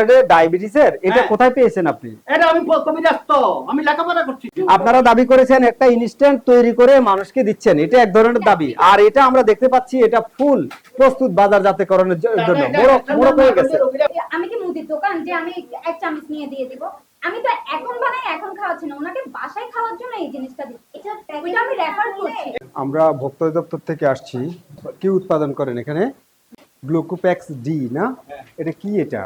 এটা ডায়াবেটিসের, এটা কোথায় পেয়েছেন আপনি? এটা আমি কবিরাজ তো, আমি লেখাপড়া করছি। আপনারা দাবি করেছেন একটা ইনস্ট্যান্ট তৈরি করে মানুষকে দিচ্ছেন, এটা এক ধরনের দাবি। আর এটা আমরা দেখতে পাচ্ছি এটা ফুল প্রস্তুত বাজারজাতকরণের জন্য মোড়ক হয়ে গেছে। আমি কি মুদির দোকান যে আমি এক চামচ নিয়ে দিয়ে দিব? আমি তো এখন বানাই এখন খাওয়াচ্ছি না, ওনাকে বাসায় খাওয়ার জন্য এই জিনিসটা দিচ্ছি। এটা আমি রেফার করছি। আমরা ভোক্তা অধিদপ্তর থেকে আসছি। কি উৎপাদন করেন এখানে? গ্লুকোপ্যাক্স ডি না? এটা কি? এটা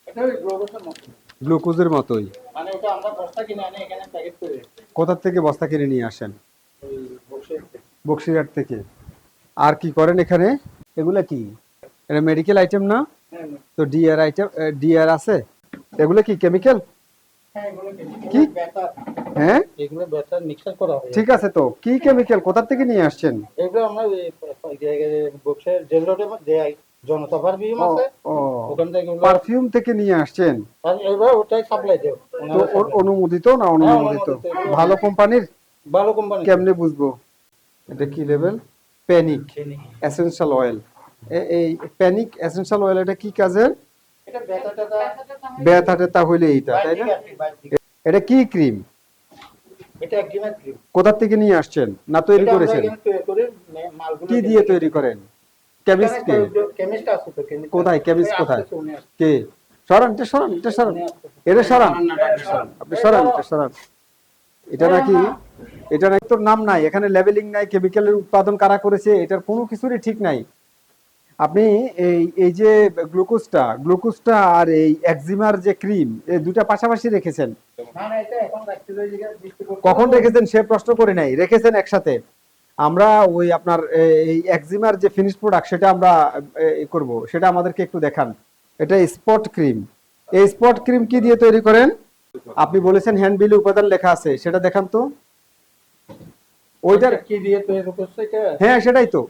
এটা ওই গ্লোবাসের মতো, গ্লুকোজের মতোই। মানে ওটা আমরা বস্তা কিনে আনি এখানে প্যাকেট করে। কোথা থেকে বস্তা কিনে নিয়ে আসেন? ওই বক্সের বক্সিরহাট থেকে। আর কি করেন এখানে? এগুলা কি? এটা মেডিকেল আইটেম না? হ্যাঁ তো ডিআর আইটেম, ডিআর আছে। এগুলো কি কেমিক্যাল? হ্যাঁ, এগুলো কি? বেটা, হ্যাঁ এগুলো বেটা মিক্সার করা হয়। ঠিক আছে, তো কি কেমিক্যাল কোথা থেকে নিয়ে আসছেন? এগুলো আমরা বক্সের জেল রোডে যে জনতা পারফিউম আছে ও ওখান থেকে পারফিউম থেকে নিয়ে আসছেন। আর এবার ওটাই সাপ্লাই দেব। তো অনুমোদিত না অনুমোদিত? ভালো কোম্পানির? ভালো কোম্পানি। কেমনে বুঝবো? এটা কি লেভেল? Panic essential oil. এই প্যানিক এসেনশিয়াল অয়েল এটা কি কাজের? এটা বেটাটা ব্যথা টেথা হইলে এইটা, তাই না? এটা কি ক্রিম? এটা একদমই ক্রিম। কোথা থেকে নিয়ে আসছেন না তৈরি করেছেন? কি দিয়ে তৈরি করেন? কেমিস্ট কে? কেমিস্ট আছে তো, কেমিস্ট কোথায় কেমিস্ট কোথায়? কে? সরান এটা, সরান এটা, সরান এটা, সরান আপনি, সরান এটা, সরান। এটা নাকি, এটা নাকি তোর নাম নাই এখানে, লেবেলিং নাই, কেমিক্যালের উৎপাদন কারা করেছে এটার কোনো কিছুরই ঠিক নাই। আপনি এই যে গ্লুকোজটা আর এই একজিমার যে ক্রিম, এই দুটা পাশাপাশি রেখেছেন। না না, এটা এখন রাখতে রয়ে গেছে। কখন রেখেছেন সে প্রশ্ন করে নাই, রেখেছেন একসাথে। আমরা ওই আপনার এই একজিমার যে ফিনিশ প্রোডাক্ট সেটা আমরা করব, সেটা আমাদেরকে একটু দেখান। এটা স্পট ক্রিম। এই স্পট ক্রিম কি দিয়ে তৈরি করেন? আপনি বলেছেন হ্যান্ড বিলে উপাদান লেখা আছে, সেটা দেখান তো। ওইটার কি দিয়ে তৈরি করছে এটা? হ্যাঁ সেটাই তো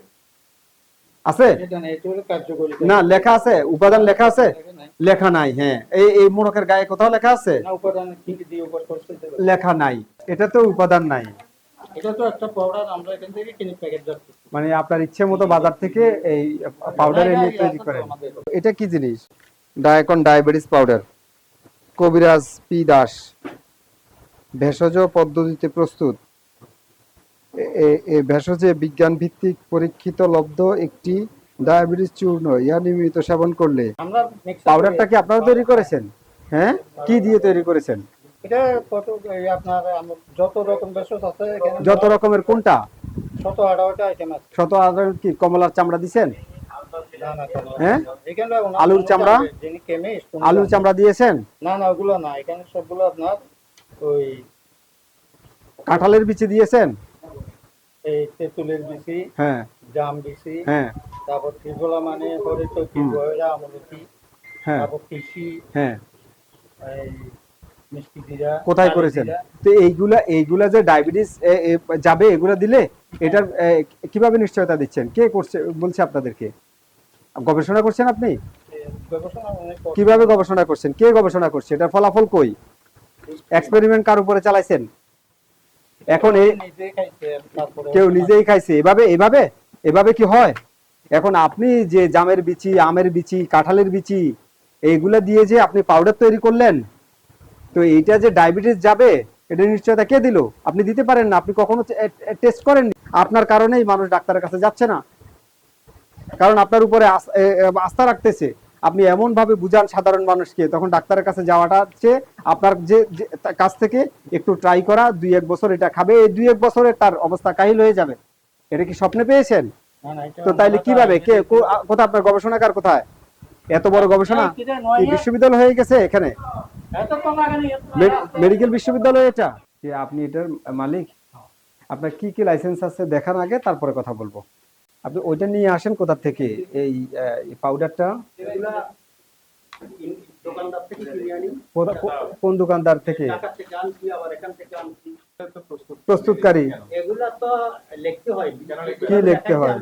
আছে। এটা না, এটা হলো কার্যকরী। না লেখা আছে, উপাদান লেখা আছে? লেখা নাই। হ্যাঁ এই মোড়কের গায়ে কোথাও লেখা আছে? না, উপাদান কি দিয়ে উপর করছে লেখা নাই। এটা তো উপাদান নাই। এটা তো একটা পাউডার, আমরা এখান থেকে কিনে প্যাকেট যাচ্ছে। মানে আপনার ইচ্ছে মতো বাজার থেকে এই পাউডার এনে তৈরি করেন। এটা কি জিনিস? ডায়াকন ডায়াবেটিস পাউডার, কবিরাজ পি দাস, ভেষজ পদ্ধতিতে প্রস্তুত। ভেষজে বিজ্ঞান ভিত্তিক পরীক্ষিত লব্ধ একটি ডায়াবেটিস চূর্ণ, ইহা নিয়মিত সেবন করলে। আমরা পাউডারটা কি আপনারা তৈরি করেছেন? হ্যাঁ, কি দিয়ে তৈরি করেছেন? এটা কত আপনার যত রকম ভেষজ আছে এখানে, যত রকমের কোনটা? 17-18টা আইটেম আছে। 17 কি কমলার চামড়া দিছেন? না না, হ্যাঁ, এখানে আলুর চামড়া? যিনি কেমিস্ট, আলুর চামড়া দিয়েছেন? না না, ওগুলো না, এখানে সবগুলো আপনার ওই কাঁঠালের বিচি দিয়েছেন? এই তেঁতুলের বিচি, হ্যাঁ জাম বিচি, হ্যাঁ তারপর ত্রিফলা মানে হরে তো কি বয়রা আমলকি, হ্যাঁ তারপর কৃষি, হ্যাঁ। এই মিষ্টি জিরা। কোথায় করেছেন? তো এইগুলা যে ডায়াবেটিস যাবে এগুলা দিলে এটার কিভাবে নিশ্চয়তা দিচ্ছেন? কে করছে বলছে আপনাদেরকে? গবেষণা করছেন আপনি? গবেষণা অনেক করছে। কিভাবে গবেষণা করছেন? কে গবেষণা করছে? এটার ফলাফল কই? এক্সপেরিমেন্ট কার উপরে চালাইছেন? এখন নিজেই খাইছে, তারপরে কেউ নিজেই খাইছে। এভাবে কি হয়? এখন আপনি যে জামের বিচি, আমের বিচি, কাঁঠালের বিচি এইগুলা দিয়ে যে আপনি পাউডার তৈরি করলেন, তো এইটা যে ডায়াবেটিস যাবে এটা নিশ্চয়তা কে দিল? আপনি দিতে পারেন না, আপনি কখনো টেস্ট করেননি। আপনার কারণেই মানুষ ডাক্তারের কাছে যাচ্ছে না, কারণ আপনার উপরে আস্থা রাখতেছে। আপনি এমন ভাবে বুঝান সাধারণ মানুষকে, তখন ডাক্তারের কাছে যাওয়াটা হচ্ছে আপনার যে কাছ থেকে একটু ট্রাই করা, 2-1 বছর এটা খাবে, এই 2-1 বছরে তার অবস্থা কাহিল হয়ে যাবে। এটা কি স্বপ্নে পেয়েছেন? না না, এটা তো তাইলে কিভাবে, কে কোথায় আপনার গবেষণাগার কোথায়? এত বড় গবেষণা কি বিশ্ববিদ্যালয় হয়ে গেছে এখানে? এত কম আগে মেডিকেল বিশ্ববিদ্যালয় এটা? যে আপনি এটার মালিক, আপনার কি কি লাইসেন্স আছে দেখান আগে, তারপরে কথা বলবো। আপনি ওইটা নিয়ে আসেন কোথা থেকে? এই পাউডারটা দোকানদার থেকে কিনে আনি। কোন দোকানদার থেকে? ঢাকা থেকে আনছি, আবার এখান থেকে আনছি। প্রস্তুতকারী? এগুলা তো লিখতে হয়। কি লিখতে হয়?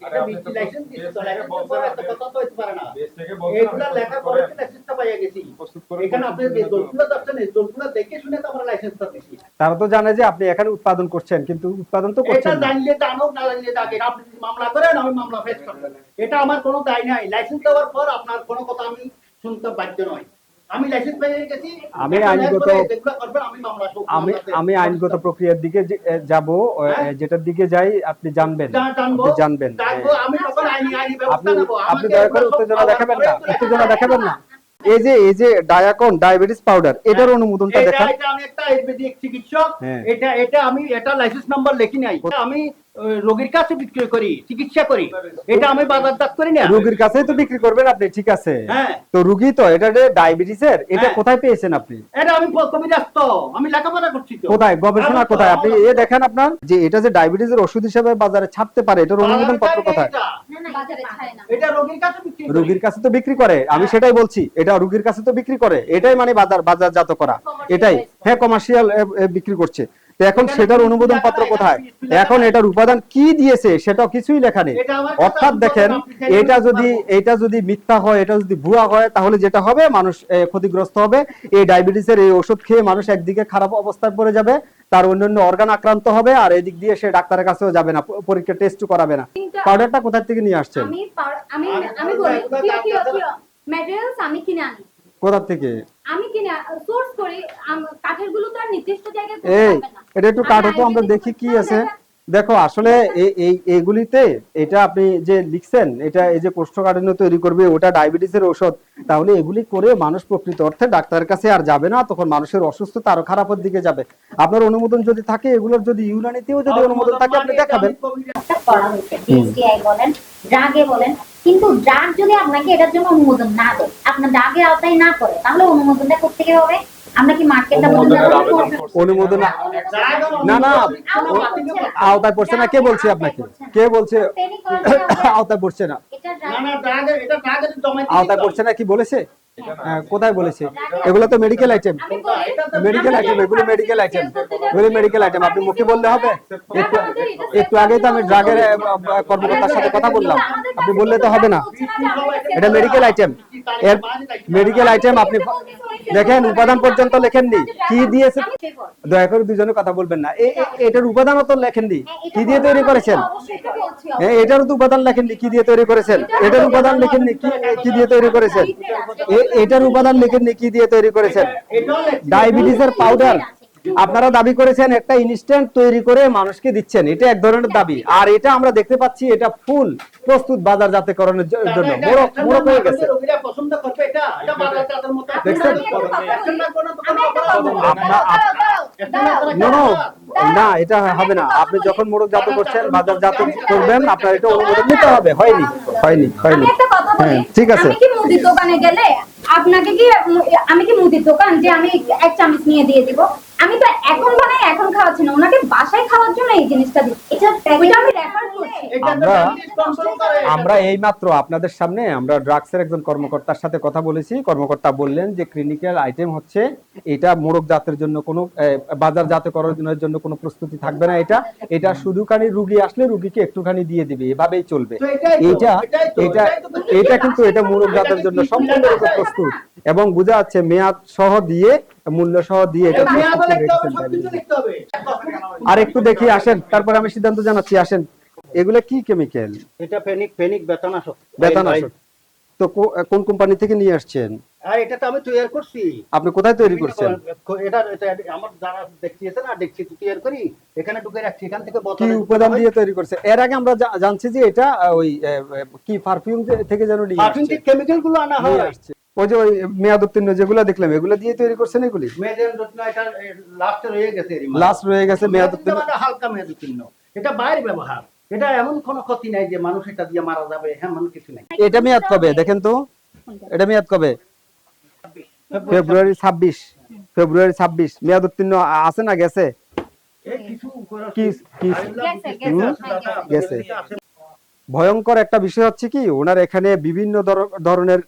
এটা বিসি লাইসেন্স দিতে তো, লাইসেন্স পরে এত কথা তো হইতে পারে না। এগুলা লেখা পরে লাইসেন্সটা পাইয়া গেছি। এখানে আপনি যে দোলগুলো যাচ্ছেন, এই দোলগুলো দেখে শুনে তো আমরা লাইসেন্সটা দিছি। তারা তো জানে যে আপনি এখানে উৎপাদন করছেন, কিন্তু উৎপাদন তো এটা করছেন না। জানলে জানো, না জানলে জাগে। আপনি যদি মামলা করেন, আমি মামলা ফেস করব। এটা আমার কোনো দায় নাই। লাইসেন্স দেওয়ার পর আপনার কোনো কথা আমি শুনতে বাধ্য নই। আমি লাইসেন্স পেয়ে গেছি। আমি এখন আইনগত- এরপরে যেগুলো করবেন আমি মামলা আমি আইনগত প্রক্রিয়ার দিকে যাব, হ্যাঁ? যেটার দিকে যাই আপনি জানবেন, জানবো, আপনি জানবেন। জানবো, আমি তখন আইনি ব্যবস্থা আপনি নেবো। আপনি আমাকে দয়া করে এগুলো সব উত্তেজনা পাওয়ার দেখাবেন পরে না, তো লেখাপড়া উত্তেজনা করতে দেখাবেন হবে। না। এই যে ডায়াকন ডায়াবেটিস পাউডার, এটার অনুমোদনটা এটা দেখান। এটা আমি একটা আয়ুর্বেদিক চিকিৎসক। হ্যাঁ। এটা আমি এটা লাইসেন্স নাম্বার লিখি নাই। আমি রোগীর কাছে বিক্রি করি, চিকিৎসা করি। এটা আমি বাজারজাত করি না। রোগীর কাছেই তো বিক্রি করবেন আপনি, ঠিক আছে। হ্যাঁ। তো রোগী তো এটা যে ডায়াবেটিসের, এটা হ্যাঁ। কোথায় পেয়েছেন আপনি? এটা আমি কবিরাজ তো, আমি লেখাপড়া করছি তো। কোথায় গবেষণা কোথায় আপনি দেখেন আপনার যে এটা যে ডায়াবেটিসের ওষুধ হিসেবে বাজারে ছাড়তে পারে, এটার অনুমোদন পত্র কোথায়? এটা? না না বাজারে ছাড়ে না। এটা রোগীর কাছে বিক্রি করি। রোগীর কাছে তো বিক্রি করে, আমি হ্যাঁ। সেটাই বলছি, এটা রোগীর কাছে তো বিক্রি করে, এটাই মানে বাজারজাত করা, এটাই। হ্যাঁ, কমার্শিয়াল বিক্রি করছে। তো এখন সেটার অনুমোদন পত্র কোথায়? এখন এটার উপাদান কি দিয়েছে সেটা কিছুই লেখা নেই। এটা আমার কাছে অর্থাৎ দেখেন, আপনি চাইলে এটা যদি মিথ্যা হয়, এটা যদি ভুয়া হয়, তাহলে যেটা হবে মানুষ ক্ষতিগ্রস্ত হবে। এই ডায়াবেটিসের এই ওষুধ খেয়ে মানুষ একদিকে খারাপ অবস্থায় পড়ে যাবে, তার অন্যান্য অর্গান আক্রান্ত হবে, আর এদিক দিয়ে সে ডাক্তারের কাছেও যাবে না, পরীক্ষা টেস্ট করাবে না। পাউডারটা কোথা থেকে নিয়ে আসছেন? আমি বলি ম্যাটেরিয়ালস আমি কিনে আনি। কোথা থেকে? আমি কিনে সোর্স করি। কাঠের গুলো তো আর নির্দিষ্ট জায়গায় করতে এই পারবে না। এটা একটু কাটো তো, আমরা দেখি কি আছে। দেখো আসলে এইগুলিতে এটা আপনি যে লিখছেন, এটা এই যে কোষ্ঠকাঠিন্য তৈরি করবে, ওটা ডায়াবেটিসের ঔষধ, তাহলে এগুলি করে মানুষ প্রকৃত অর্থে ডাক্তারের কাছে আর যাবে না, তখন মানুষের অসুস্থতা আরো খারাপের দিকে যাবে। আপনার অনুমোদন যদি থাকে, এগুলোর যদি ইউনানিতেও যদি অনুমোদন থাকে আপনি দেখাবেন। একটা করা হয়েছে বিএসটিআই বলেন, ড্রাগে বলেন, কিন্তু ড্রাগ যদি আপনাকে এটার জন্য অনুমোদন না দেয়, আপনার ড্রাগের আওতায় না করে, তাহলে অনুমোদনটা করতে কি হবে? আমরা কি মার্কেটটা অনুমোদন না না আওতায় পড়ছে না, কে বলছে আপনাকে? কে বলছে আওতায় পড়ছে না? আওতায় পড়ছে না কি বলেছে? কোথায় বলেছে? এগুলো তো মেডিকেল আইটেম, মেডিকেল আইটেম, এগুলো মেডিকেল আইটেম, এগুলো মেডিকেল আইটেম। আপনি মুখে বললে হবে? একটু আগে তো আমি ড্রাগের কর্মকর্তার সাথে কথা বললাম, আপনি বললে তো হবে না। এটা মেডিকেল আইটেম, এর মেডিকেল আইটেম। আপনি দেখেন উপাদান পর্যন্ত লেখেননি, কি দিয়েছে। দয়া করে দুজনে কথা বলবেন না। এটার উপাদানও তো লেখেননি, কি দিয়ে তৈরি করেছেন। এটারও তো উপাদান লেখেননি, কি দিয়ে তৈরি করেছেন। এটার উপাদান লেখেননি, কি দিয়ে তৈরি করেছেন। এটার উপাদান লেখেননি, কি দিয়ে তৈরি করেছেন। ডায়াবেটিসের পাউডার আপনারা দাবি করেছেন একটা ইনস্ট্যান্ট তৈরি করে মানুষকে দিচ্ছেন, এটা এক ধরনের দাবি। আর এটা আমরা দেখতে পাচ্ছি এটা ফুল প্রস্তুত বাজারজাতকরণের জন্য, মোড়ক হয়ে গেছে। দেখছেন? না, এটা হবে না। আপনি যখন মোড়কজাত করছেন, বাজারজাত করবেন, আপনার এটা অনুমোদন নিতে হবে। হয়নি। আমি একটা কথা বলি, ঠিক আছে। আমি কি মুদির দোকানে গেলে আপনাকে কি আমি কি মুদির দোকান যে আমি এক চামচ নিয়ে দিয়ে দিব? আমি তো এখন বানাই এখন খাওয়াচ্ছি না, ওনাকে বাসায় খাওয়ার জন্য এই জিনিসটা দিচ্ছি। এটা আমি রেফার করছি। আমরা এই মাত্র আপনাদের সামনে আমরা ড্রাগসের একজন কর্মকর্তার সাথে কথা বলেছি। কর্মকর্তা বললেন যে ক্লিনিক্যাল আইটেম হচ্ছে এটা, মোড়ক জাতের জন্য কোনো বাজারজাতকরণের জন্য কোনো প্রস্তুতি থাকবে না। এটা শুধুখানি রুগী আসলে রুগীকে একটুখানি দিয়ে দিবে, এভাবেই চলবে। এটা কিন্তু এটা মোড়ক জাতের জন্য সম্পূর্ণরূপে প্রস্তুত, এবং বোঝা যাচ্ছে মেয়াদ সহ দিয়ে, মূল্য সহ দিয়ে এটা প্রস্তুত করে রেখেছেন। আর একটু দেখি আসেন, তারপরে আমি সিদ্ধান্ত জানাচ্ছি। আসেন, এগুলা কি কেমিক্যাল? এটা ফেনিক বেতানাশক। তো কোন কোম্পানি থেকে নিয়ে আসছেন? এটা তো আমি তৈরি করছি। আপনি কোথায় তৈরি করছেন? এটা আমার যারা দেখছিয়েছে না, দেখছি তৈরি করি, এখানে ঢুকে রাখছি, এখান থেকে কি উপাদান দিয়ে তৈরি করছে? এর আগে আমরা জানছি যে এটা ওই কি পারফিউম থেকে যেন নিয়ে পারফিউম থেকে কেমিক্যাল গুলো আনা হয়। ওই যে ওই মেয়াদ উত্তীর্ণ যেগুলো দেখলাম, এগুলো দিয়ে তৈরি করছেন এগুলি? মেয়াদের জন্য এটা লাস্ট রয়ে গেছে, লাস্ট রয়ে গেছে মেয়াদ উত্তীর্ণ, হালকা মেয়াদ উত্তীর্ণ। এটা বাইরের ব্যবহার, এটা এমন কোনো ক্ষতি নাই যে মানুষ এটা দিয়ে মারা যাবে, এমন কিছু নাই। এটা মেয়াদ কবে দেখেন তো? এটা মেয়াদ কবে? ফেব্রুয়ারি 26। ফেব্রুয়ারি 26 মেয়াদ উত্তীর্ণ আছে না গেছে? গেছে। ভয়ঙ্কর একটা বিষয় হচ্ছে কি, ওনার এখানে বিভিন্ন ধরনের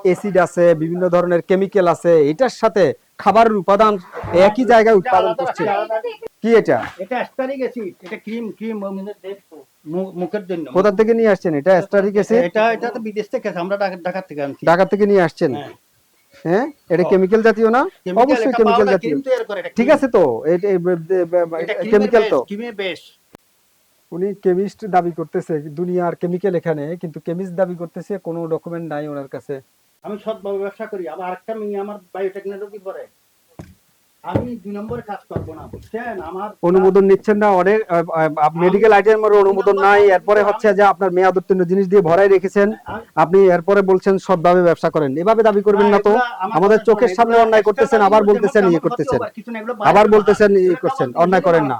অ্যাসিড আছে, বিভিন্ন ধরনের কেমিক্যাল আছে, এটার সাথে খাবারের উপাদান একই জায়গায় উৎপাদন করছে। কি এটা? এটা অ্যাস্টারিক অ্যাসিড, এটা ক্রিম মুখের জন্য। কোথা থেকে নিয়ে আসছেন এটা অ্যাস্টারিক অ্যাসিড? এটা তো বিদেশ থেকে, আমরা ঢাকা থেকে আনছি। ঢাকা থেকে নিয়ে আসছেন? হ্যাঁ, এটা কেমিক্যাল জাতীয় না? অবশ্যই কেমিক্যাল জাতীয়। ঠিক আছে, তো কেমিক্যাল তো উনি কেমিস্ট দাবি করতেছে, দুনিয়ার কেমিক্যাল এখানে, কিন্তু কেমিস্ট দাবি করতেছে কোনো ডকুমেন্ট নাই ওনার কাছে। আমি সৎভাবে ব্যবসা করি। আমার আরেকটা মেয়ে আমার বায়োটেকনোলজি পড়ে। আমি 2 নম্বরে কাজ করব না, বুঝছেন? আমার অনুমোদন নিচ্ছেন না, অনেক মেডিকেল আইটেমের অনুমোদন নাই, এরপরে হচ্ছে যে আপনার মেয়াদ উত্তীর্ণ জিনিস দিয়ে ভরাই রেখেছেন, আপনি এরপরে বলছেন সৎভাবে ব্যবসা করেন। এভাবে দাবি করবেন না তো, আমাদের চোখের সামনে অন্যায় করতেছেন, আবার বলতেছেন ইয়ে করতেছেন, আবার বলতেছেন ইয়ে করছেন, অন্যায় করেন না।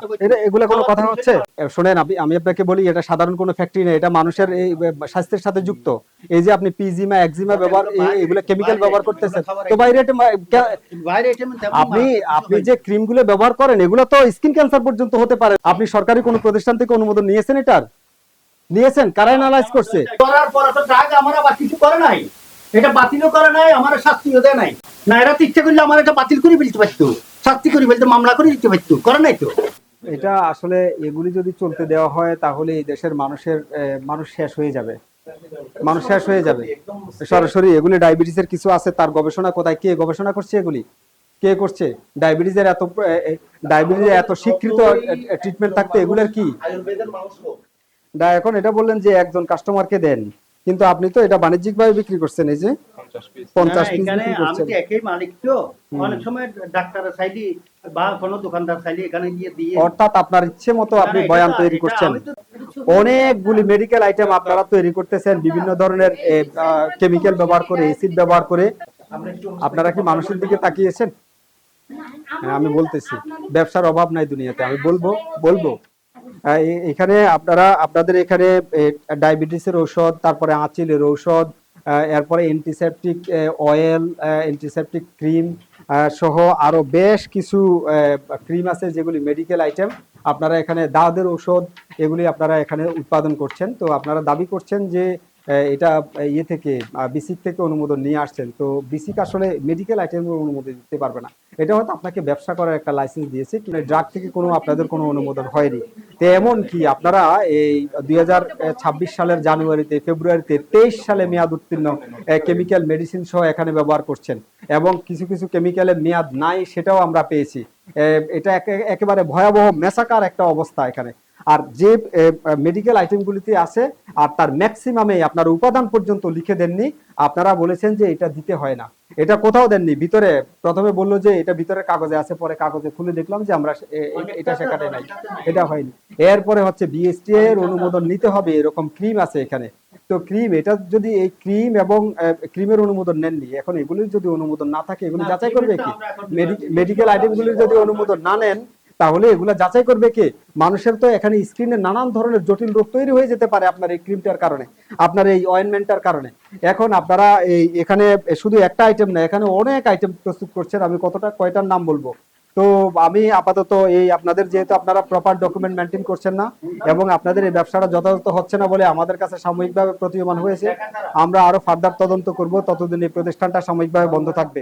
এগুলো কোনো কথা হচ্ছে? শোনেন, আমি আপনাকে বলি, এটা সাধারণ কোনো ফ্যাক্টরি না, এটা মানুষের এই স্বাস্থ্যের সাথে যুক্ত। এই যে আপনি পিজিমা একজিমা ব্যবহার, এগুলো কেমিক্যাল ব্যবহার করতেছেন, তো বাইরে আপনি যে ক্রিমগুলো ব্যবহার করেন এগুলো তো স্কিন ক্যান্সার পর্যন্ত হতে পারে। আপনি সরকারি কোনো প্রতিষ্ঠান থেকে অনুমোদন নিয়েছেন? এটার নিয়েছেন? কারা অ্যানালাইজ করছে? করার পর তো ড্রাগ আমার আবার কিছু করে নাই, এটা বাতিলও করে নাই, আমার শাস্তিও দেয় নাই। না, এরা তো ইচ্ছা করলে আমার এটা বাতিল করে ফেলতে পারতো, শাস্তি করে ফেলতে, মামলা করে দিতে পারতো, করে নাই তো। এটা আসলে এগুলি যদি চলতে দেওয়া হয় তাহলে এই দেশের মানুষ শেষ হয়ে যাবে, মানুষ শেষ হয়ে যাবে সরাসরি। এগুলি ডায়াবেটিসের কিছু আছে, তার গবেষণা কোথায়? কে গবেষণা করছে? এগুলি কে করছে? ডায়াবেটিসের এত স্বীকৃত ট্রিটমেন্ট থাকতে এগুলোর কি? এখন এটা বললেন যে একজন কাস্টমারকে দেন, কিন্তু আপনি তো এটা বাণিজ্যিকভাবে বিক্রি করছেন। এই যে 50 পিস এখানে বিক্রি আমি করছেন। তো একই মালিক, তো অনেক সময় ডাক্তারের চাইলি বা কোনো দোকানদার চাইলি এখানে দিয়ে অর্থাৎ আপনার ইচ্ছে মতো আপনি বয়ান তৈরি করছেন। অনেকগুলি মেডিকেল আইটেম আপনারা তৈরি করতেছেন বিভিন্ন ধরনের কেমিক্যাল ব্যবহার করে, এসিড ব্যবহার করে। আপনারা কি মানুষের দিকে তাকিয়েছেন? হ্যাঁ, আমি বলতেছি ব্যবসার অভাব নাই দুনিয়াতে, আমি বলবো এখানে আপনাদের এখানে ডায়াবেটিসের ঔষধ, তারপরে আঁচিলের ঔষধ, এরপরে অ্যান্টিসেপটিক অয়েল, অ্যান্টিসেপটিক ক্রিম সহ আরো বেশ কিছু ক্রিম আছে যেগুলি মেডিকেল আইটেম। আপনারা এখানে দাঁতের ঔষধ, এগুলি আপনারা এখানে উৎপাদন করছেন। তো আপনারা দাবি করছেন যে এটা ইয়ে থেকে বিসিক থেকে অনুমোদন নিয়ে আসছেন। তো বিসিক আসলে মেডিকেল আইটেমের অনুমোদন দিতে পারবে না, এটা হয়তো আপনাকে ব্যবসা করার একটা লাইসেন্স দিয়েছে, কিন্তু ড্রাগ থেকে কোনো আপনাদের কোনো অনুমোদন হয়নি। তো এমন কি আপনারা এই 2026 সালের জানুয়ারিতে, ফেব্রুয়ারিতে 23 সালে মেয়াদ উত্তীর্ণ কেমিক্যাল মেডিসিন সহ এখানে ব্যবহার করছেন, এবং কিছু কিছু কেমিক্যালের মেয়াদ নাই সেটাও আমরা পেয়েছি। এটা একেবারে ভয়াবহ মেসাকার একটা অবস্থা এখানে। আর যে মেডিকেল আইটেমগুলিতে আছে আর তার ম্যাক্সিমামে আপনার উপাদান পর্যন্ত লিখে দেননি, আপনারা বলেছেন যে এটা দিতে হয় না, এটা কোথাও দেননি। ভিতরে প্রথমে বললো যে এটা ভিতরে কাগজে আছে, পরে কাগজে খুলে দেখলাম যে আমরা এটা সেখানে নাই, এটা হয়নি। এরপরে হচ্ছে বিএসটিআই এর অনুমোদন নিতে হবে, এরকম ক্রিম আছে এখানে। তো ক্রিম, এটা যদি এই ক্রিম এবং ক্রিমের অনুমোদন নেননি, এখন এগুলির যদি অনুমোদন না থাকে এগুলি যাচাই করবে কি? মেডিকেল আইটেমগুলির যদি অনুমোদন না নেন তাহলে এগুলা যাচাই করবে কে? মানুষের তো এখানে স্ক্রিনে নানান ধরনের জটিল রোগ তৈরি হয়ে যেতে পারে আপনার এই ক্রিমটার কারণে, আপনার এই অয়েনমেন্টটার কারণে। এখন আপনারা এখানে শুধু একটা আইটেম না, এখানে অনেক আইটেম প্রস্তুত করছেন, আমি কয়টার নাম বলবো। তো আমি আপাতত আপনাদের যেহেতু আপনারা প্রপার ডকুমেন্ট মেনটেন করছেন না এবং আপনাদের এই ব্যবসাটা যথাযথ হচ্ছে না বলে আমাদের কাছে সাময়িকভাবে প্রতীয়মান হয়েছে, আমরা আরো ফার্দার তদন্ত করব, ততদিন এই প্রতিষ্ঠানটা সাময়িকভাবে বন্ধ থাকবে।